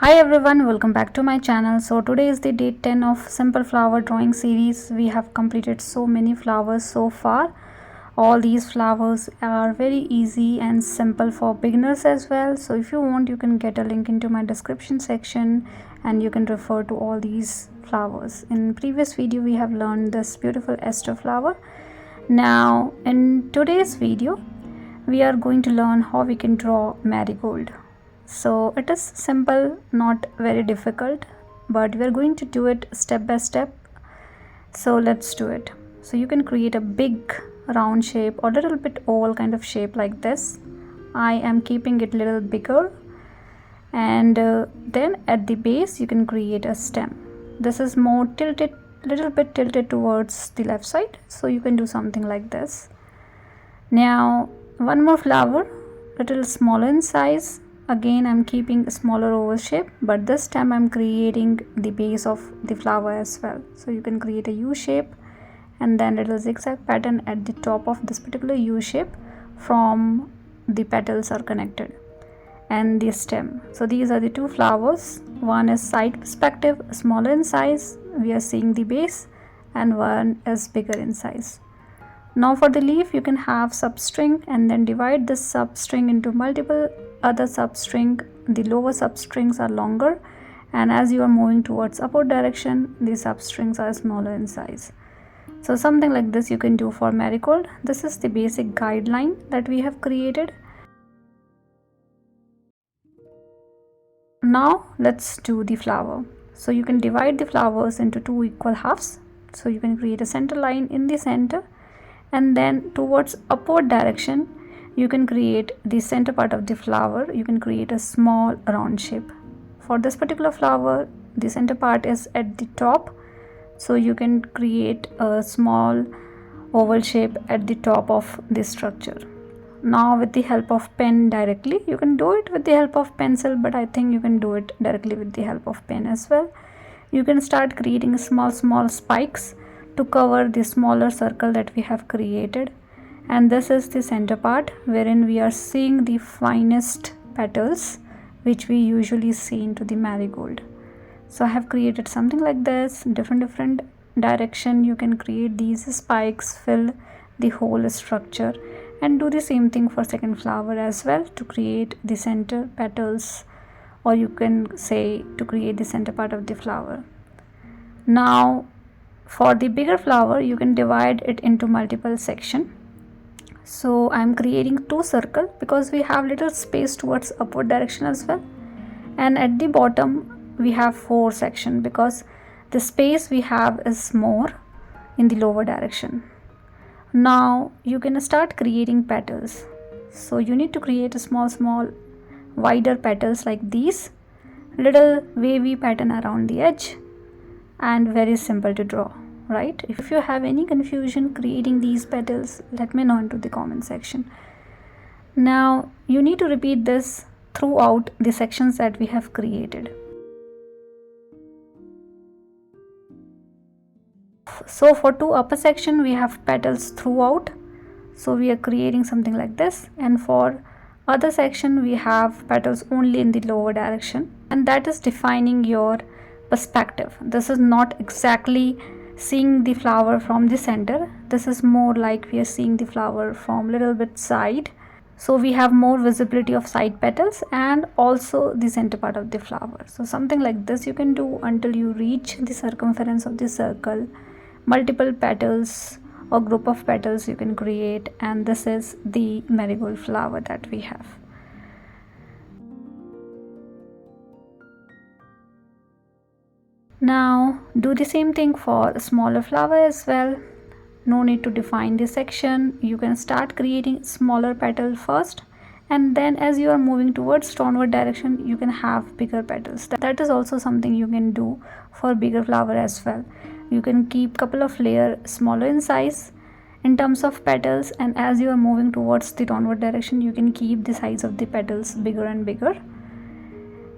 Hi everyone, welcome back to my channel. So today is the day 10 of simple flower drawing series. We have completed so many flowers so far. All these flowers are very easy and simple for beginners as well. So if you want, you can get a link into my description section and you can refer to all these flowers. In previous video we have learned this beautiful Esther flower. Now in today's video we are going to learn how we can draw marigold. So it is simple, not very difficult, but we are going to do it step by step. So let's do it. So you can create a big round shape or little bit oval kind of shape like this. I am keeping it little bigger, and then at the base you can create a stem. This is more tilted, little bit tilted towards the left side, so you can do something like this. Now one more flower, little smaller in size. Again I'm keeping a smaller oval shape, but this time I'm creating the base of the flower as well. So you can create a U shape and then little zigzag pattern at the top of this particular U shape from the petals are connected and the stem. So these are the two flowers. One is side perspective, smaller in size, we are seeing the base, and one is bigger in size. Now for the leaf you can have substring and then divide this substring into multiple other substring. The lower substrings are longer, and as you are moving towards upward direction the substrings are smaller in size. So something like this you can do for marigold. This is the basic guideline that we have created. Now let's do the flower. So you can divide the flowers into two equal halves. So you can create a center line in the center, and then towards upward direction you can create the center part of the flower. You can create a small round shape. For this particular flower the center part is at the top, so you can create a small oval shape at the top of the structure. Now with the help of pen directly, you can do it with the help of pencil, but I think you can do it directly with the help of pen as well. You can start creating small spikes to cover the smaller circle that we have created, and this is the center part wherein we are seeing the finest petals which we usually see into the marigold. So I have created something like this. Different direction you can create these spikes, fill the whole structure, and do the same thing for second flower as well to create the center petals, or you can say to create the center part of the flower. Now for the bigger flower you can divide it into multiple sections. So I'm creating two circles because we have little space towards upward direction as well, and at the bottom we have four sections because the space we have is more in the lower direction. Now you can start creating petals. So you need to create a small wider petals like these, little wavy pattern around the edge, and very simple to draw, right? If you have any confusion creating these petals, let me know into the comment section. Now you need to repeat this throughout the sections that we have created. So for two upper section we have petals throughout, so we are creating something like this, and for other section we have petals only in the lower direction, and that is defining your perspective. This is not exactly seeing the flower from the center, this is more like we are seeing the flower from little bit side, so we have more visibility of side petals and also the center part of the flower. So something like this you can do until you reach the circumference of the circle. Multiple petals or group of petals you can create, and this is the marigold flower that we have. Now do the same thing for a smaller flower as well. No need to define the section. You can start creating smaller petal first, and then as you are moving towards downward direction you can have bigger petals. That is also something you can do for bigger flower as well. You can keep couple of layer smaller in size in terms of petals, and as you are moving towards the downward direction you can keep the size of the petals bigger and bigger.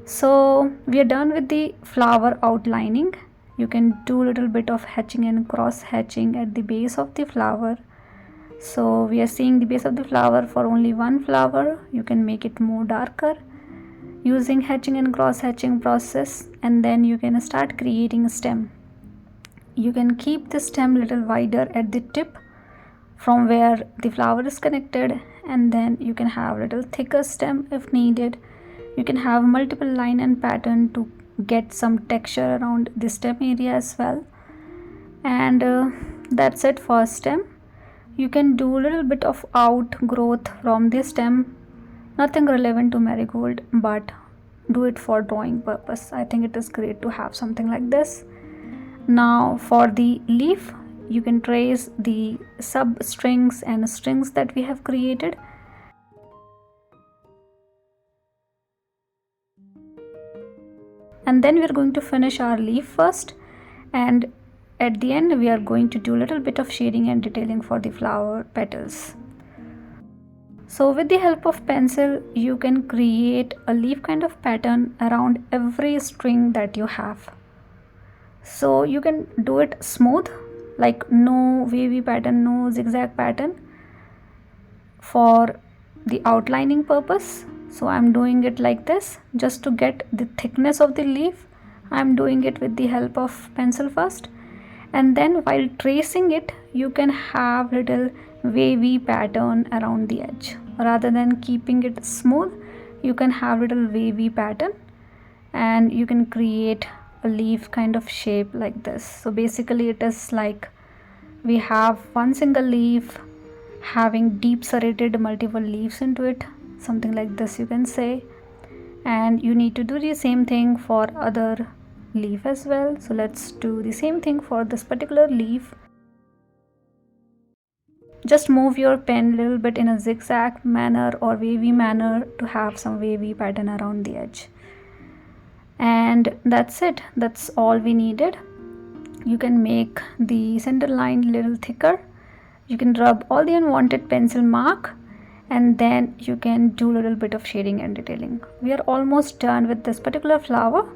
So we are done with the flower outlining. You can do a little bit of hatching and cross hatching at the base of the flower. So we are seeing the base of the flower for only one flower. You can make it more darker. using hatching and cross hatching process, and then you can start creating a stem. You can keep the stem little wider at the tip from where the flower is connected, and then you can have little thicker stem if needed. You can have multiple line and pattern to get some texture around the stem area as well. And that's it for stem. You can do a little bit of outgrowth from the stem, nothing relevant to marigold, but do it for drawing purpose. I think it is great to have something like this. Now for the leaf, you can trace the sub strings and strings that we have created. And then we are going to finish our leaf first, and at the end we are going to do a little bit of shading and detailing for the flower petals. So with the help of pencil, you can create a leaf kind of pattern around every string that you have. So you can do it smooth, like no wavy pattern, no zigzag pattern, for the outlining purpose. So I'm doing it like this just to get the thickness of the leaf. I'm doing it with the help of pencil first, and then while tracing it, you can have little wavy pattern around the edge. Rather than keeping it smooth, you can have little wavy pattern, and you can create a leaf kind of shape like this. So basically it is like we have one single leaf having deep serrated multiple leaves into it, something like this you can say. And you need to do the same thing for other leaf as well. So let's do the same thing for this particular leaf. Just move your pen a little bit in a zigzag manner or wavy manner to have some wavy pattern around the edge. And that's it, that's all we needed. You can make the center line a little thicker. You can rub all the unwanted pencil mark, and then you can do a little bit of shading and detailing. We are almost done with this particular flower,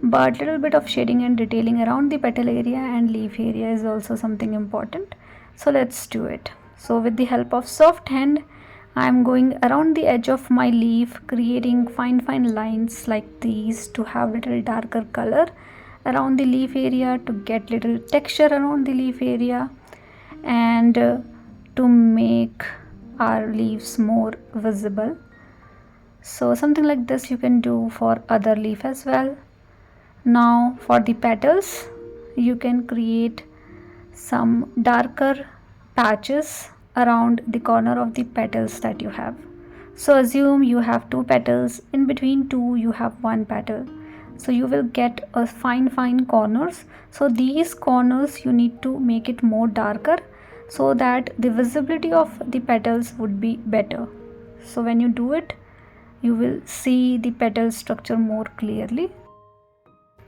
but little bit of shading and detailing around the petal area and leaf area is also something important. So let's do it. So with the help of soft hand, I'm going around the edge of my leaf, creating fine lines like these to have little darker color around the leaf area, to get little texture around the leaf area, and to make our leaves more visible. So something like this you can do for other leaf as well. Now for the petals, you can create some darker patches around the corner of the petals that you have. So assume you have two petals, in between two you have one petal, so you will get a fine corners. So these corners you need to make it more darker so that the visibility of the petals would be better. So when you do it, you will see the petal structure more clearly.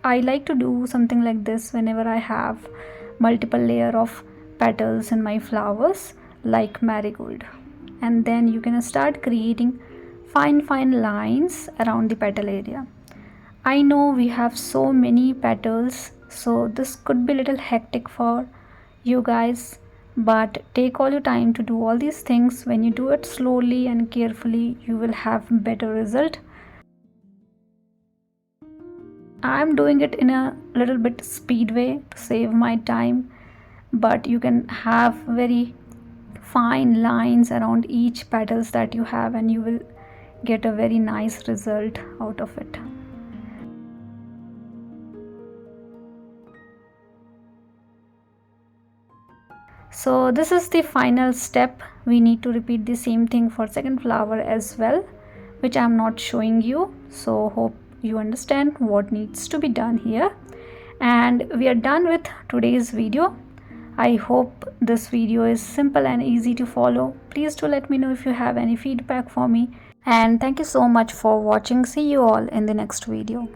I like to do something like this whenever I have multiple layer of petals in my flowers like marigold. And then you can start creating fine lines around the petal area. I know we have so many petals, so this could be a little hectic for you guys, but take all your time to do all these things. When you do it slowly and carefully, you will have better result. I'm doing it in a little bit speed way to save my time, but you can have very fine lines around each petals that you have, and you will get a very nice result out of it. So this is the final step. We need to repeat the same thing for second flower as well, which I'm not showing you. So hope you understand what needs to be done here. And we are done with today's video. I hope this video is simple and easy to follow. Please do let me know if you have any feedback for me. And thank you so much for watching. See you all in the next video.